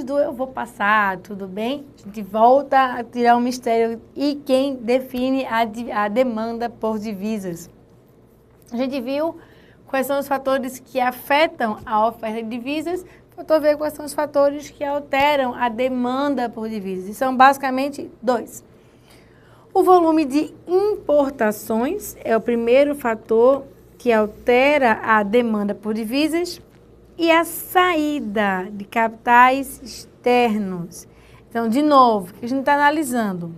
do eu vou passar, tudo bem? A gente volta a tirar o mistério e quem define a demanda por divisas. A gente viu quais são os fatores que afetam a oferta de divisas, faltou ver quais são os fatores que alteram a demanda por divisas. E são basicamente dois. O volume de importações é o primeiro fator que altera a demanda por divisas e a saída de capitais externos. Então, de novo, o que a gente está analisando?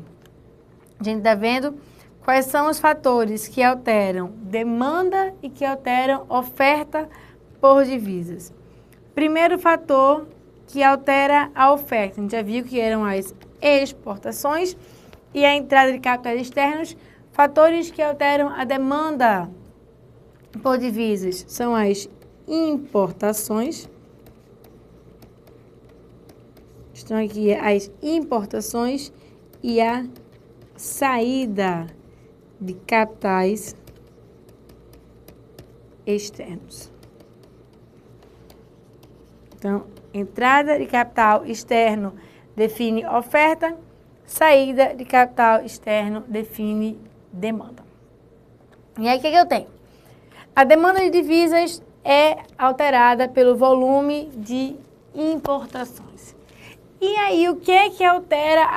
A gente está vendo quais são os fatores que alteram demanda e que alteram oferta por divisas. Primeiro fator que altera a oferta, a gente já viu que eram as exportações e a entrada de capitais externos. Fatores que alteram a demanda por divisas são as importações. Estão aqui as importações e a saída de capitais externos. Então, entrada de capital externo define oferta, saída de capital externo define demanda. E aí, o que eu tenho? A demanda de divisas é alterada pelo volume de importações. E aí, o que é que altera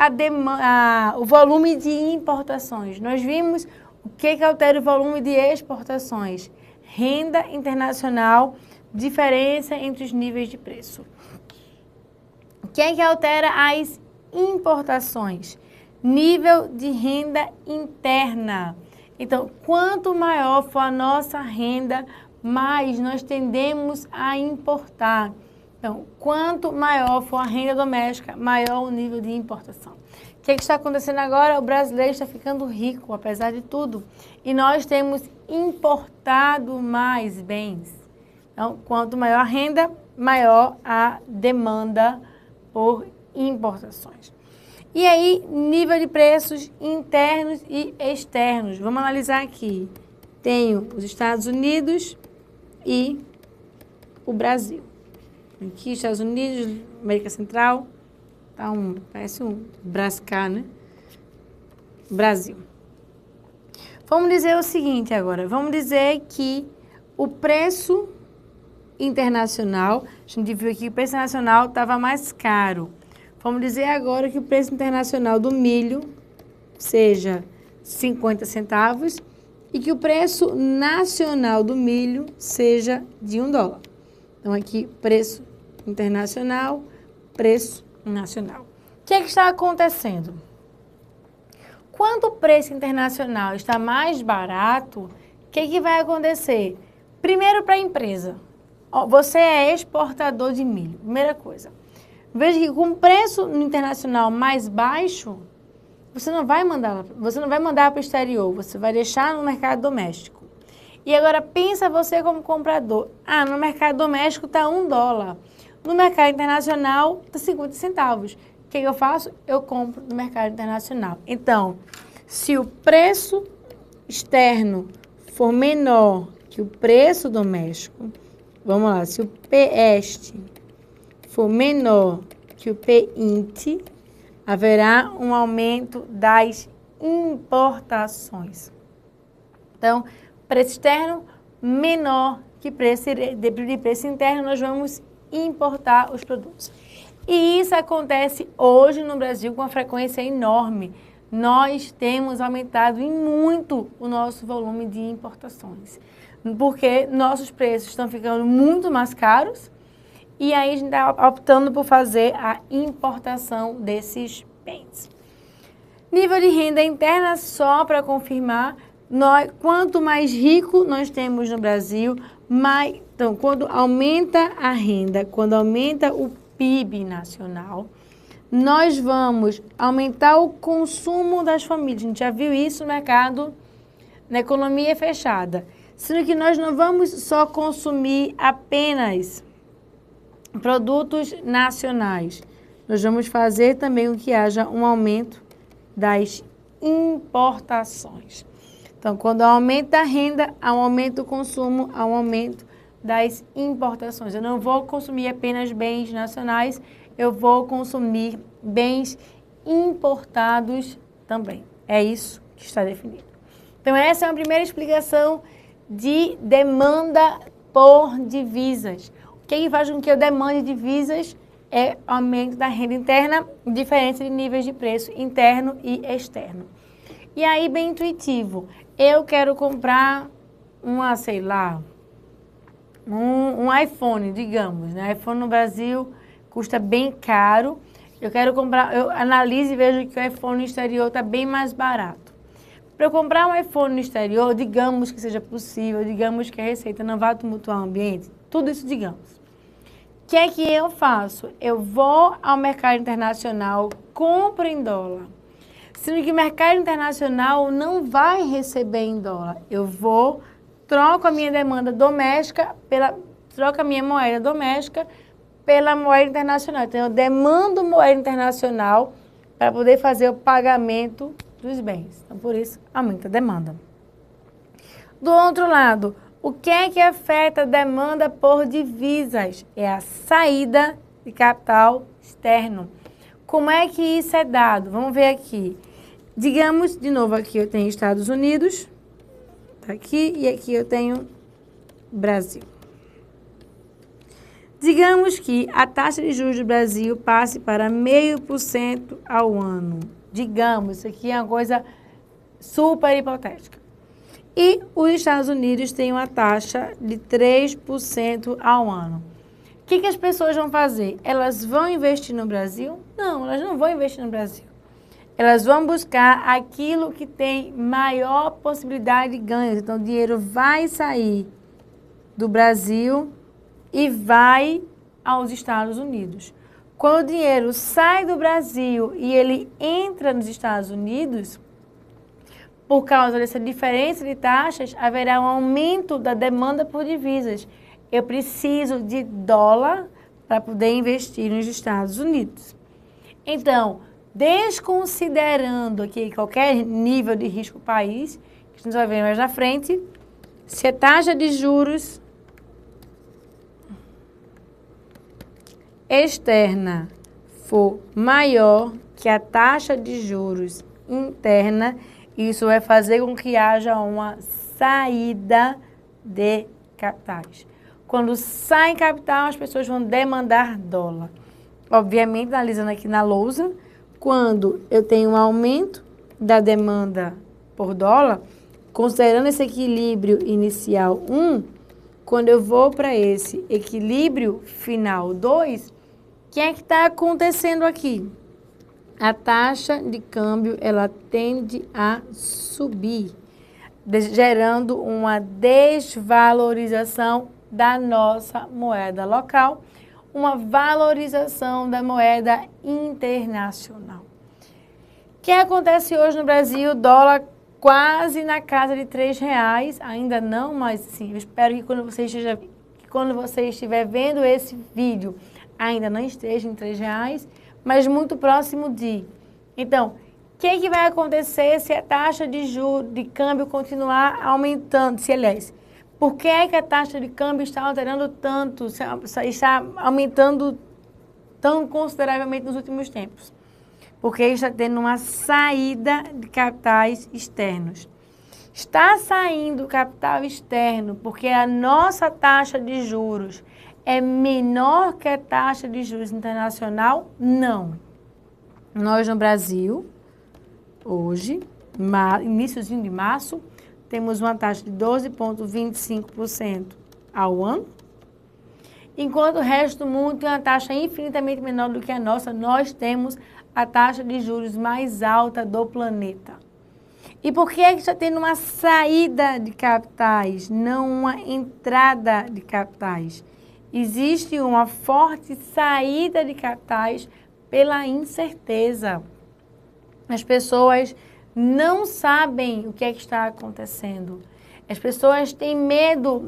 o volume de importações? Nós vimos o que é que altera o volume de exportações. Renda internacional, diferença entre os níveis de preço. O que é que altera as importações? Nível de renda interna. Então, quanto maior for a nossa renda, mais nós tendemos a importar. Então, quanto maior for a renda doméstica, maior o nível de importação. O que está acontecendo agora? O brasileiro está ficando rico, apesar de tudo. E nós temos importado mais bens. Então, quanto maior a renda, maior a demanda por importações. E aí, nível de preços internos e externos. Vamos analisar aqui. Tenho os Estados Unidos e o Brasil. Aqui, Estados Unidos, América Central, tá parece um Brascar, né? Brasil. Vamos dizer o seguinte agora. Vamos dizer que o preço internacional, a gente viu aqui que o preço internacional estava mais caro. Vamos dizer agora que o preço internacional do milho seja 50 centavos e que o preço nacional do milho seja de $1. Então, aqui, preço internacional, preço nacional. O que é que está acontecendo? Quando o preço internacional está mais barato, o que é que vai acontecer? Primeiro para a empresa. Você é exportador de milho, primeira coisa. Veja que com o preço internacional mais baixo, você não vai mandar para o exterior, você vai deixar no mercado doméstico. E agora pensa você como comprador. No mercado doméstico está $1. No mercado internacional está 50 centavos. O que eu faço? Eu compro no mercado internacional. Então, se o preço externo for menor que o preço doméstico, vamos lá, se o PEST for menor que o PINT, haverá um aumento das importações. Então, preço externo menor que preço interno, nós vamos importar os produtos. E isso acontece hoje no Brasil com uma frequência enorme. Nós temos aumentado em muito o nosso volume de importações, porque nossos preços estão ficando muito mais caros e aí a gente está optando por fazer a importação desses bens. Nível de renda interna, só para confirmar, quanto mais rico nós temos no Brasil, então, quando aumenta a renda, quando aumenta o PIB nacional, nós vamos aumentar o consumo das famílias. A gente já viu isso no mercado, na economia fechada. Sendo que nós não vamos só consumir apenas produtos nacionais. Nós vamos fazer também com que haja um aumento das importações. Então, quando aumenta a renda, há um aumento do consumo, há um aumento das importações. Eu não vou consumir apenas bens nacionais, eu vou consumir bens importados também. É isso que está definido. Então, essa é a primeira explicação de demanda por divisas. O que faz com que eu demande divisas é aumento da renda interna, diferença de níveis de preço interno e externo. E aí, bem intuitivo, eu quero comprar sei lá, um iPhone, digamos, né? iPhone no Brasil custa bem caro. Eu quero comprar, eu analiso e vejo que o iPhone no exterior está bem mais barato. Para eu comprar um iPhone no exterior, digamos que seja possível, digamos que a receita não vá tumultuar o ambiente, tudo isso digamos. O que é que eu faço? Eu vou ao mercado internacional, compro em dólar. Sendo que o mercado internacional não vai receber em dólar. Eu vou, troco a minha demanda doméstica, troco a minha moeda doméstica pela moeda internacional. Então, eu demando moeda internacional para poder fazer o pagamento dos bens. Então, por isso, aumenta a demanda. Do outro lado, o que é que afeta a demanda por divisas? É a saída de capital externo. Como é que isso é dado? Vamos ver aqui. Digamos, de novo, aqui eu tenho Estados Unidos, tá aqui, e aqui eu tenho Brasil. Digamos que a taxa de juros do Brasil passe para 0,5% ao ano. Digamos, isso aqui é uma coisa super hipotética. E os Estados Unidos têm uma taxa de 3% ao ano. O que as pessoas vão fazer? Elas vão investir no Brasil? Não, elas não vão investir no Brasil. Elas vão buscar aquilo que tem maior possibilidade de ganhos. Então, o dinheiro vai sair do Brasil e vai aos Estados Unidos. Quando o dinheiro sai do Brasil e ele entra nos Estados Unidos, por causa dessa diferença de taxas, haverá um aumento da demanda por divisas. Eu preciso de dólar para poder investir nos Estados Unidos. Então, desconsiderando aqui qualquer nível de risco país, que a gente vai ver mais na frente, se a taxa de juros externa for maior que a taxa de juros interna, isso vai fazer com que haja uma saída de capitais. Quando sai capital, as pessoas vão demandar dólar. Obviamente, analisando aqui na lousa, quando eu tenho um aumento da demanda por dólar, considerando esse equilíbrio inicial 1, quando eu vou para esse equilíbrio final 2, o que é que está acontecendo aqui? A taxa de câmbio, ela tende a subir, gerando uma desvalorização da nossa moeda local, uma valorização da moeda internacional. O que acontece hoje no Brasil? Dólar quase na casa de R$3, ainda não, mas sim, eu espero que quando você estiver vendo esse vídeo, ainda não esteja em R$3, mas muito próximo de. Então, o que vai acontecer se a taxa de juros, de câmbio continuar aumentando? Por que é que a taxa de câmbio está alterando tanto, está aumentando tão consideravelmente nos últimos tempos? Porque está tendo uma saída de capitais externos. Está saindo capital externo porque a nossa taxa de juros é menor que a taxa de juros internacional? Não. Nós no Brasil, hoje, iníciozinho de março, temos uma taxa de 12,25% ao ano, enquanto o resto do mundo tem uma taxa infinitamente menor do que a nossa. Nós temos a taxa de juros mais alta do planeta. E por que é que está tendo uma saída de capitais, não uma entrada de capitais? Existe uma forte saída de capitais pela incerteza. As pessoas não sabem o que é que está acontecendo. As pessoas têm medo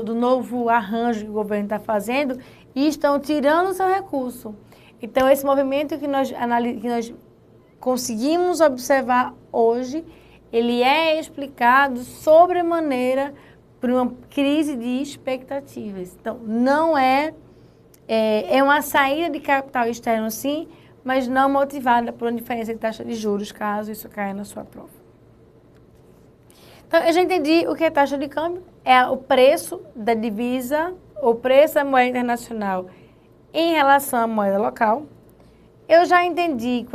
do novo arranjo que o governo está fazendo e estão tirando o seu recurso. Então, esse movimento que nós conseguimos observar hoje, ele é explicado sobremaneira por uma crise de expectativas. Então, não é É uma saída de capital externo, sim, mas não motivada por uma diferença de taxa de juros, caso isso caia na sua prova. Então, eu já entendi o que é taxa de câmbio. É o preço da divisa, o preço da moeda internacional em relação à moeda local. Eu já entendi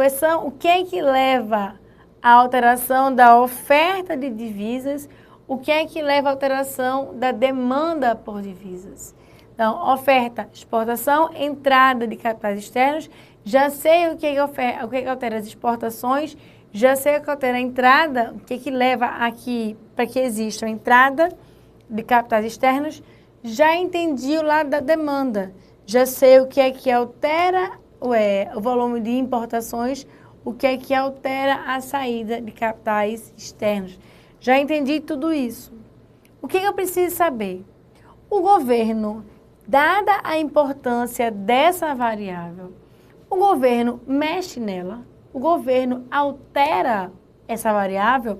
o que é que leva à alteração da oferta de divisas, o que é que leva à alteração da demanda por divisas. Então, oferta, exportação, entrada de capitais externos. Já sei o que altera as exportações, já sei o que altera a entrada, o que leva aqui para que exista a entrada de capitais externos. Já entendi o lado da demanda, já sei o que altera o volume de importações, o que altera a saída de capitais externos. Já entendi tudo isso. O que eu preciso saber? O governo, dada a importância dessa variável, o governo mexe nela, o governo altera essa variável.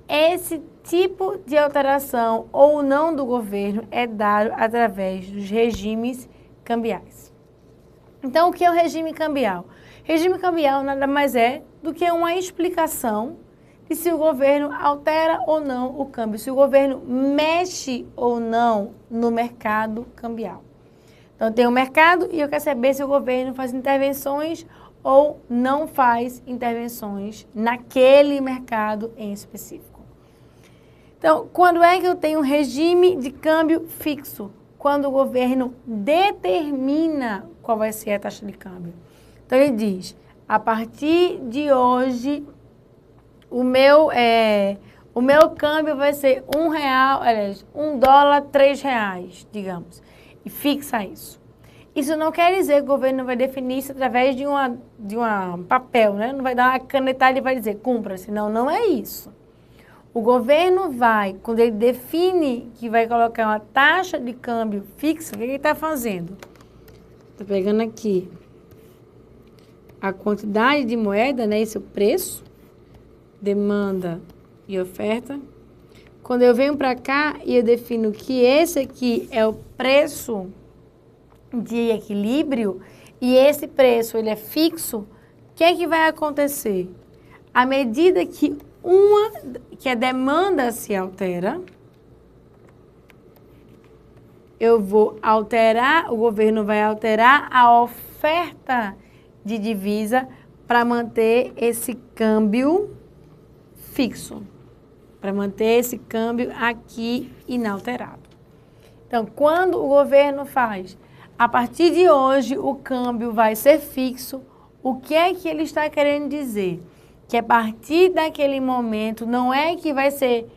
Esse tipo de alteração ou não do governo é dado através dos regimes cambiais. Então, o que é o regime cambial? Regime cambial nada mais é do que uma explicação de se o governo altera ou não o câmbio, se o governo mexe ou não no mercado cambial. Então, tem o mercado e eu quero saber se o governo faz intervenções ou não faz intervenções naquele mercado em específico. Então, quando é que eu tenho um regime de câmbio fixo? Quando o governo determina qual vai ser a taxa de câmbio. Então, ele diz, a partir de hoje, o meu câmbio vai ser $1, $3, digamos, e fixa isso. Isso não quer dizer que o governo vai definir isso através de um papel, né? Não vai dar uma canetada e vai dizer, cumpra-se. Não é isso. O governo vai, quando ele define que vai colocar uma taxa de câmbio fixa, o que ele está fazendo? Estou pegando aqui a quantidade de moeda, né? Esse é o preço, demanda e oferta. Quando eu venho para cá e eu defino que esse aqui é o preço de equilíbrio e esse preço ele é fixo, o que é que vai acontecer? À medida que a demanda se altera, eu vou alterar, o governo vai alterar a oferta de divisa para manter esse câmbio fixo, para manter esse câmbio aqui inalterado. Então, quando o governo faz, a partir de hoje o câmbio vai ser fixo, o que é que ele está querendo dizer? Que a partir daquele momento não é que vai ser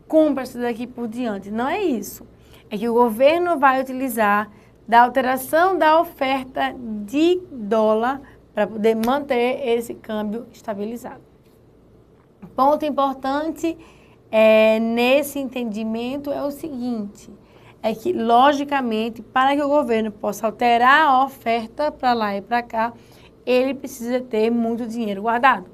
cumpra-se daqui por diante, não é isso. É que o governo vai utilizar da alteração da oferta de dólar para poder manter esse câmbio estabilizado. Ponto importante nesse entendimento é o seguinte, é que, logicamente, para que o governo possa alterar a oferta para lá e para cá, ele precisa ter muito dinheiro guardado.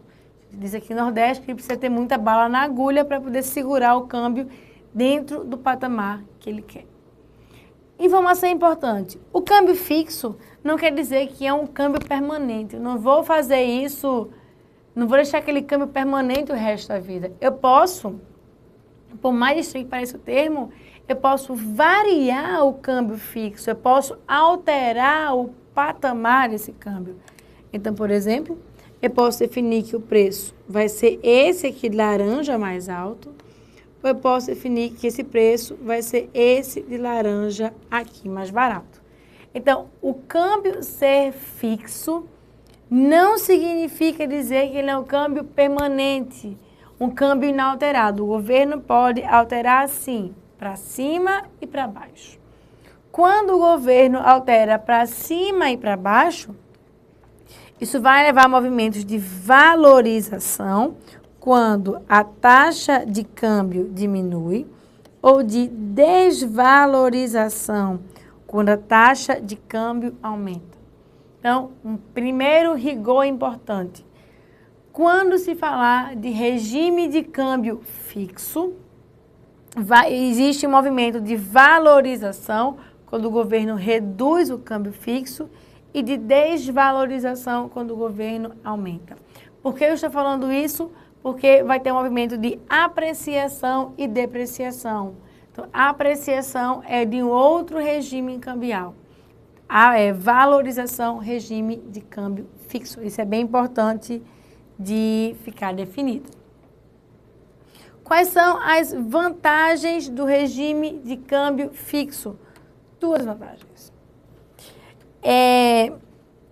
Diz aqui no Nordeste que ele precisa ter muita bala na agulha para poder segurar o câmbio dentro do patamar que ele quer. Informação importante, o câmbio fixo não quer dizer que é um câmbio permanente. Eu não vou fazer isso, não vou deixar aquele câmbio permanente o resto da vida. Eu posso, por mais estranho que pareça o termo, eu posso variar o câmbio fixo, eu posso alterar o patamar desse câmbio. Então, por exemplo, eu posso definir que o preço vai ser esse aqui de laranja mais alto, ou eu posso definir que esse preço vai ser esse de laranja aqui mais barato. Então, o câmbio ser fixo não significa dizer que ele é um câmbio permanente, um câmbio inalterado. O governo pode alterar sim, para cima e para baixo. Quando o governo altera para cima e para baixo, isso vai levar a movimentos de valorização quando a taxa de câmbio diminui ou de desvalorização quando a taxa de câmbio aumenta. Então, um primeiro rigor importante. Quando se falar de regime de câmbio fixo, existe um movimento de valorização quando o governo reduz o câmbio fixo, e de desvalorização quando o governo aumenta. Por que eu estou falando isso? Porque vai ter um movimento de apreciação e depreciação. Então, a apreciação é de um outro regime cambial. A valorização, regime de câmbio fixo. Isso é bem importante de ficar definido. Quais são as vantagens do regime de câmbio fixo? Duas vantagens.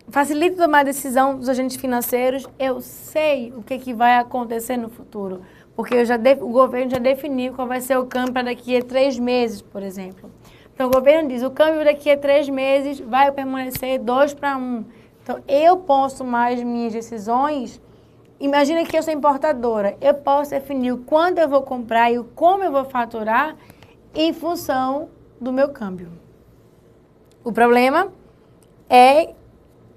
Facilita tomar a decisão dos agentes financeiros. Eu sei o que vai acontecer no futuro, porque o governo já definiu qual vai ser o câmbio para daqui a 3 meses, por exemplo. Então, o governo diz, o câmbio daqui a 3 meses vai permanecer 2-1. Então, eu posso tomar as minhas decisões. Imagina que eu sou importadora. Eu posso definir o quanto eu vou comprar e como eu vou faturar em função do meu câmbio. O problema é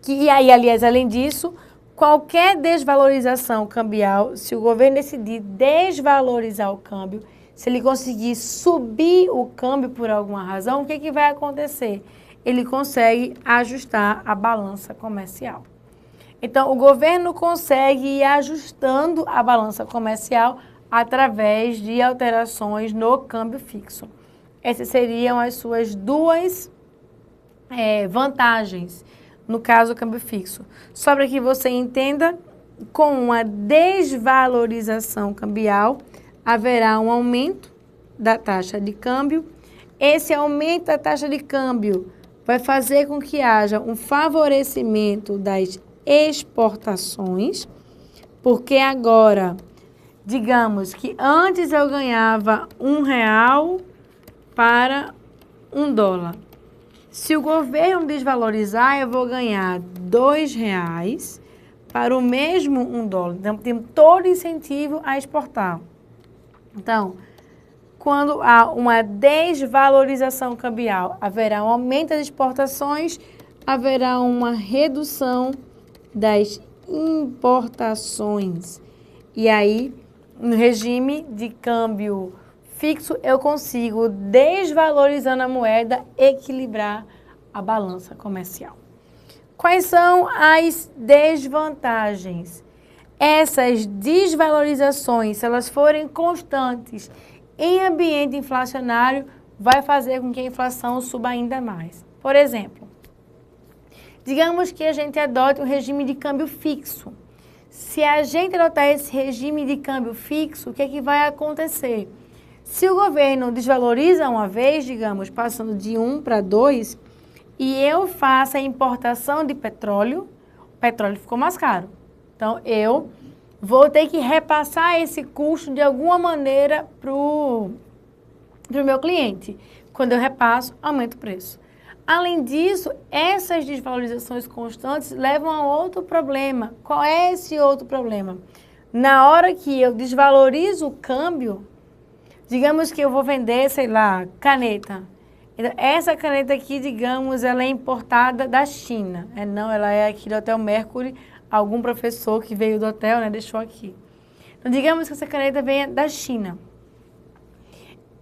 que, e aí, aliás, além disso, qualquer desvalorização cambial, se o governo decidir desvalorizar o câmbio, se ele conseguir subir o câmbio por alguma razão, o que vai acontecer? Ele consegue ajustar a balança comercial. Então, o governo consegue ir ajustando a balança comercial através de alterações no câmbio fixo. Essas seriam as suas duas vantagens, no caso do câmbio fixo. Só para que você entenda, com uma desvalorização cambial, haverá um aumento da taxa de câmbio. Esse aumento da taxa de câmbio vai fazer com que haja um favorecimento das exportações, porque agora, digamos que antes eu ganhava R$1 para $1. Se o governo desvalorizar, eu vou ganhar R$2 para o mesmo $1. Então, temos todo incentivo a exportar. Então, quando há uma desvalorização cambial, haverá um aumento das exportações, haverá uma redução das importações. E aí, no regime de câmbio fixo, eu consigo, desvalorizando a moeda, equilibrar a balança comercial. Quais são as desvantagens? Essas desvalorizações, se elas forem constantes em ambiente inflacionário, vai fazer com que a inflação suba ainda mais. Por exemplo, digamos que a gente adote um regime de câmbio fixo. Se a gente adotar esse regime de câmbio fixo, o que é que vai acontecer? Se o governo desvaloriza uma vez, digamos, passando de 1 para 2, e eu faço a importação de petróleo, o petróleo ficou mais caro. Então, eu vou ter que repassar esse custo de alguma maneira para o meu cliente. Quando eu repasso, aumenta o preço. Além disso, essas desvalorizações constantes levam a outro problema. Qual é esse outro problema? Na hora que eu desvalorizo o câmbio, digamos que eu vou vender, sei lá, caneta. Essa caneta aqui, digamos, ela é importada da China. Não, ela é aqui do Hotel Mercury. Algum professor que veio do hotel, né, deixou aqui. Então, digamos que essa caneta venha da China.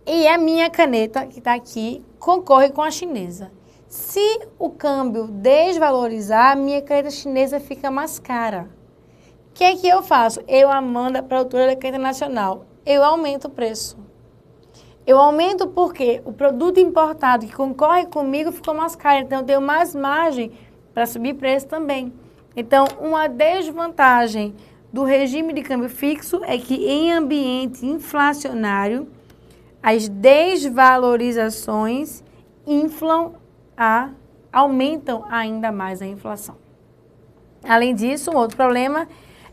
E a minha caneta, que está aqui, concorre com a chinesa. Se o câmbio desvalorizar, a minha caneta chinesa fica mais cara. O que é que eu faço? Eu a mando para a altura da caneta nacional. Eu aumento o preço. Eu aumento porque o produto importado que concorre comigo ficou mais caro. Então, eu tenho mais margem para subir preço também. Então, uma desvantagem do regime de câmbio fixo é que em ambiente inflacionário, as desvalorizações aumentam ainda mais a inflação. Além disso, um outro problema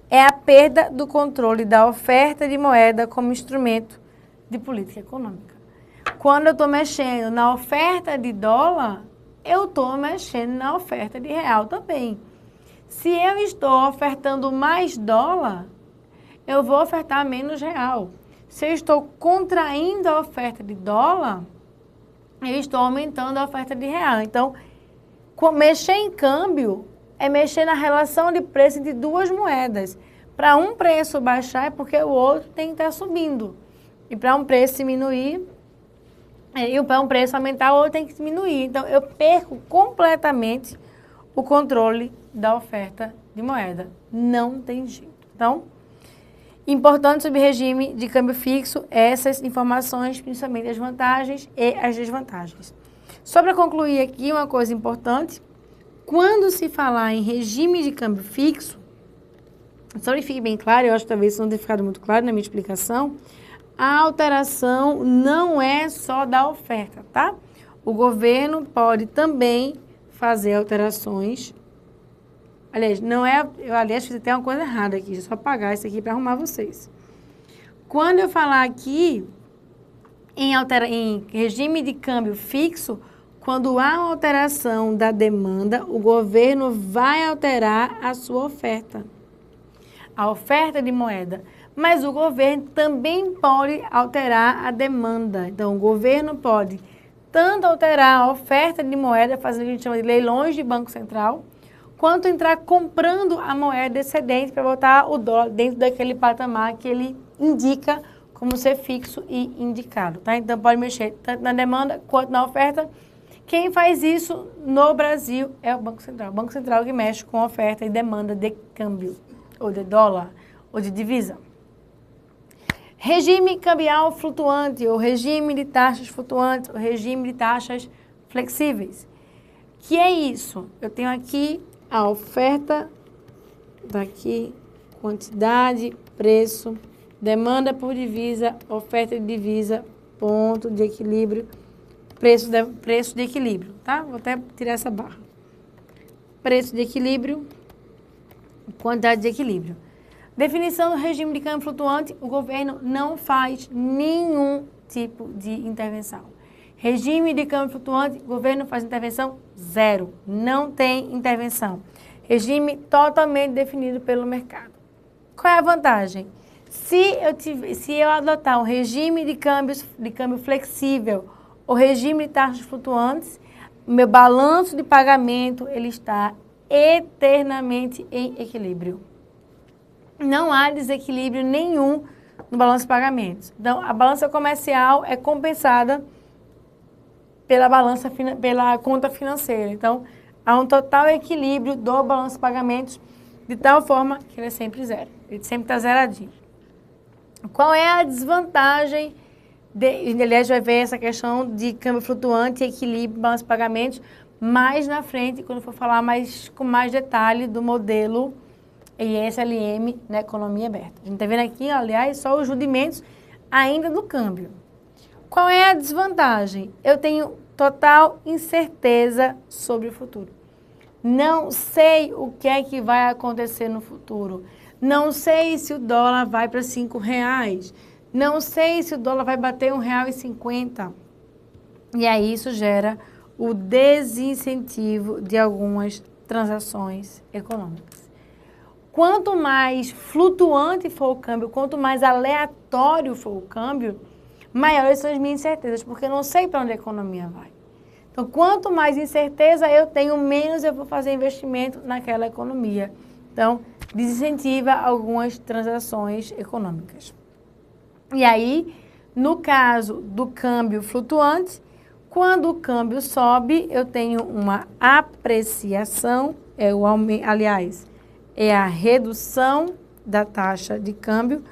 é a perda do controle da oferta de moeda como instrumento de política econômica. Quando eu estou mexendo na oferta de dólar, eu estou mexendo na oferta de real também. Se eu estou ofertando mais dólar, eu vou ofertar menos real. Se eu estou contraindo a oferta de dólar, eu estou aumentando a oferta de real. Então, mexer em câmbio é mexer na relação de preço de duas moedas. Para um preço baixar é porque o outro tem que estar subindo. E para um preço diminuir E um preço aumentar, o outro tem que diminuir. Então, eu perco completamente o controle da oferta de moeda. Não tem jeito. Então, importante sobre regime de câmbio fixo, essas informações, principalmente as vantagens e as desvantagens. Só para concluir aqui, uma coisa importante, quando se falar em regime de câmbio fixo, só que fique bem claro, eu acho que talvez isso não tenha ficado muito claro na minha explicação, a alteração não é só da oferta, tá? O governo pode também fazer alterações. Aliás, não é. Aliás, fiz até uma coisa errada aqui. Deixa eu só apagar isso aqui para arrumar vocês. Quando eu falar aqui em regime de câmbio fixo, quando há uma alteração da demanda, o governo vai alterar a sua oferta. A oferta de moeda. Mas o governo também pode alterar a demanda. Então, o governo pode tanto alterar a oferta de moeda, fazendo o que a gente chama de leilões de Banco Central, quanto entrar comprando a moeda excedente para botar o dólar dentro daquele patamar que ele indica como ser fixo e indicado, tá? Então, pode mexer tanto na demanda quanto na oferta. Quem faz isso no Brasil é o Banco Central. O Banco Central que mexe com oferta e demanda de câmbio, ou de dólar, ou de divisa. Regime cambial flutuante, ou regime de taxas flutuantes, ou regime de taxas flexíveis. Que é isso? Eu tenho aqui a oferta, daqui, quantidade, preço, demanda por divisa, oferta de divisa, ponto de equilíbrio, preço de equilíbrio, tá? Vou até tirar essa barra. Preço de equilíbrio, quantidade de equilíbrio. Definição do regime de câmbio flutuante, o governo não faz nenhum tipo de intervenção. Regime de câmbio flutuante, o governo faz intervenção zero, não tem intervenção. Regime totalmente definido pelo mercado. Qual é a vantagem? Se eu adotar um regime de câmbio flexível, ou regime de taxas flutuantes, meu balanço de pagamento ele está eternamente em equilíbrio. Não há desequilíbrio nenhum no balanço de pagamentos. Então, a balança comercial é compensada pela conta financeira. Então, há um total equilíbrio do balanço de pagamentos de tal forma que ele é sempre zero. Ele sempre está zeradinho. Qual é a desvantagem? Aliás, vai ver essa questão de câmbio flutuante, equilíbrio, balanço de pagamentos mais na frente, quando for falar com mais detalhe do modelo ISLM na economia aberta. A gente está vendo aqui, aliás, só os rudimentos ainda do câmbio. Qual é a desvantagem? Eu tenho total incerteza sobre o futuro. Não sei o que é que vai acontecer no futuro. Não sei se o dólar vai para R$5. Não sei se o dólar vai bater R$1,50. E aí isso gera o desincentivo de algumas transações econômicas. Quanto mais flutuante for o câmbio, quanto mais aleatório for o câmbio, maiores são as minhas incertezas, porque eu não sei para onde a economia vai. Então, quanto mais incerteza eu tenho, menos eu vou fazer investimento naquela economia. Então, desincentiva algumas transações econômicas. E aí, no caso do câmbio flutuante, quando o câmbio sobe, eu tenho uma apreciação, é a redução da taxa de câmbio.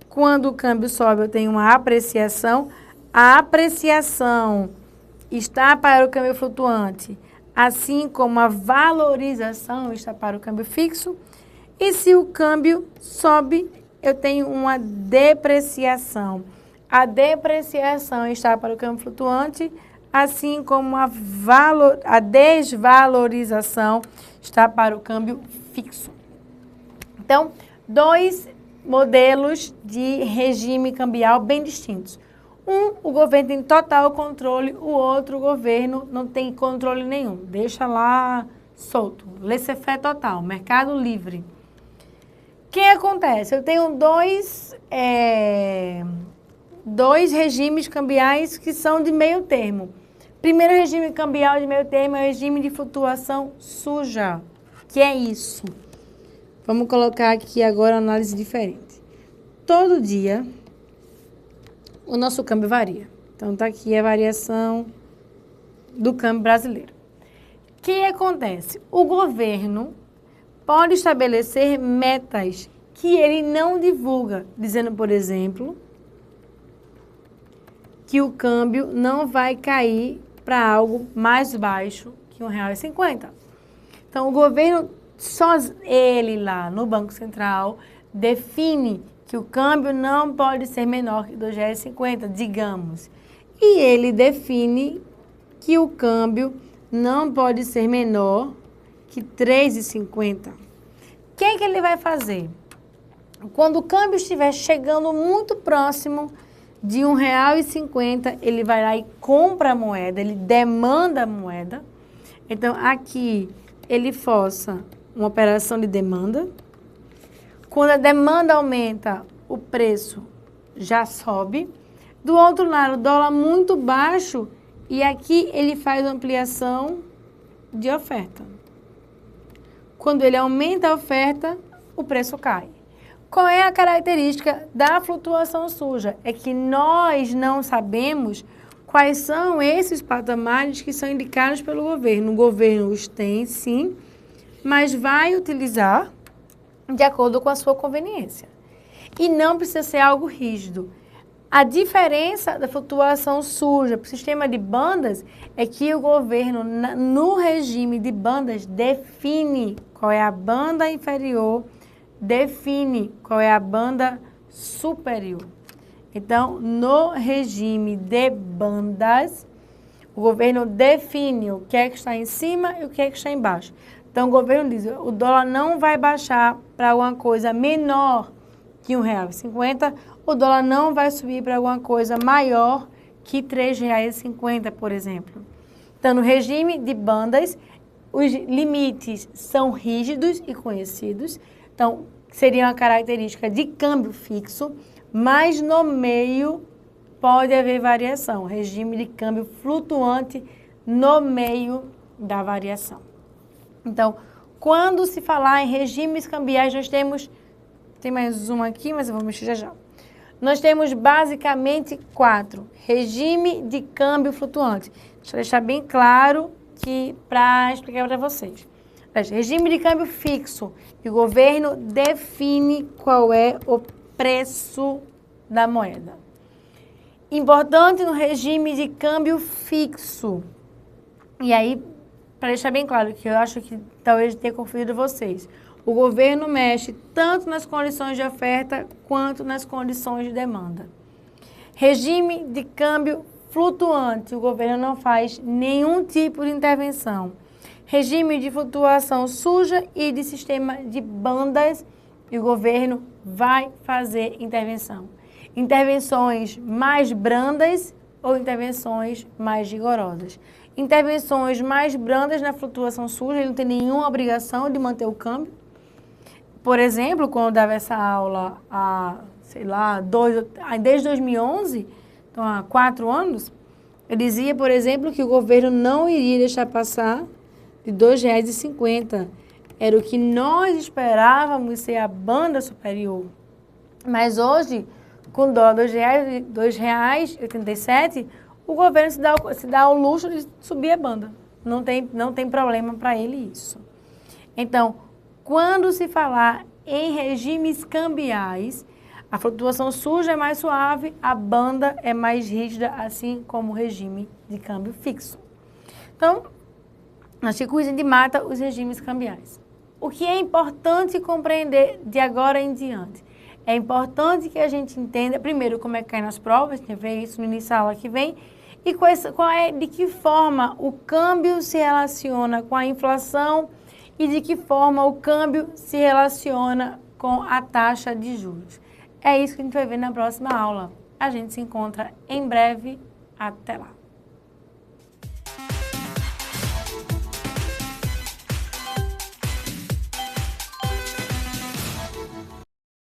Quando o câmbio sobe, eu tenho uma apreciação. A apreciação está para o câmbio flutuante, assim como a valorização está para o câmbio fixo. E se o câmbio sobe, eu tenho uma depreciação. A depreciação está para o câmbio flutuante, assim como a desvalorização está para o câmbio fixo. Então, dois modelos de regime cambial bem distintos. Um, o governo tem total controle, o outro, o governo não tem controle nenhum. Deixa lá solto, laissez-faire total, mercado livre. O que acontece? Eu tenho dois regimes cambiais que são de meio termo. Primeiro regime cambial de meio termo é o regime de flutuação suja. Que é isso? Vamos colocar aqui agora uma análise diferente. Todo dia, o nosso câmbio varia. Então, está aqui a variação do câmbio brasileiro. O que acontece? O governo pode estabelecer metas que ele não divulga, dizendo, por exemplo, que o câmbio não vai cair para algo mais baixo que R$ 1,50. Então, o governo, só ele lá no Banco Central, define que o câmbio não pode ser menor que R$ 2,50, digamos. E ele define que o câmbio não pode ser menor que R$ 3,50. O que é que ele vai fazer? Quando o câmbio estiver chegando muito próximo de R$ 1,50, ele vai lá e compra a moeda, ele demanda a moeda. Então, aqui ele força uma operação de demanda. Quando a demanda aumenta, o preço já sobe. Do outro lado, o dólar muito baixo e aqui ele faz ampliação de oferta. Quando ele aumenta a oferta, o preço cai. Qual é a característica da flutuação suja? É que nós não sabemos quais são esses patamares que são indicados pelo governo. O governo os tem, sim, mas vai utilizar de acordo com a sua conveniência. E não precisa ser algo rígido. A diferença da flutuação suja para o sistema de bandas é que o governo, no regime de bandas, define qual é a banda inferior, define qual é a banda superior. Então, no regime de bandas, o governo define o que é que está em cima e o que é que está embaixo. Então, o governo diz, o dólar não vai baixar para alguma coisa menor que R$ 1,50, o dólar não vai subir para alguma coisa maior que R$ 3,50, por exemplo. Então, no regime de bandas, os limites são rígidos e conhecidos. Então, seria uma característica de câmbio fixo, mas no meio pode haver variação. Regime de câmbio flutuante no meio da variação. Então, quando se falar em regimes cambiais, nós temos... Tem mais um aqui, mas eu vou mexer já já. Nós temos basicamente 4. Regime de câmbio flutuante. Deixa eu deixar bem claro que para explicar para vocês. Regime de câmbio fixo. E o governo define qual é o preço da moeda. Importante no regime de câmbio fixo. E aí, para deixar bem claro, que eu acho que talvez tenha confundido vocês. O governo mexe tanto nas condições de oferta quanto nas condições de demanda. Regime de câmbio flutuante. O governo não faz nenhum tipo de intervenção. Regime de flutuação suja e de sistema de bandas, e o governo vai fazer intervenção. Intervenções mais brandas ou intervenções mais rigorosas. Intervenções mais brandas na flutuação suja, ele não tem nenhuma obrigação de manter o câmbio. Por exemplo, quando eu dava essa aula desde 2011, então há 4 anos, eu dizia, por exemplo, que o governo não iria deixar passar de R$ 2,50. Era o que nós esperávamos ser a banda superior. Mas hoje, com o dólar R$ 2,87, o governo se dá o luxo de subir a banda. Não tem problema para ele isso. Então, quando se falar em regimes cambiais, a flutuação suja é mais suave, a banda é mais rígida, assim como o regime de câmbio fixo. Então, a Chico de mata os regimes cambiais. O que é importante compreender de agora em diante? É importante que a gente entenda, primeiro, como é que cai nas provas, a gente vê isso no início da aula que vem, e de que forma o câmbio se relaciona com a inflação e de que forma o câmbio se relaciona com a taxa de juros. É isso que a gente vai ver na próxima aula. A gente se encontra em breve. Até lá!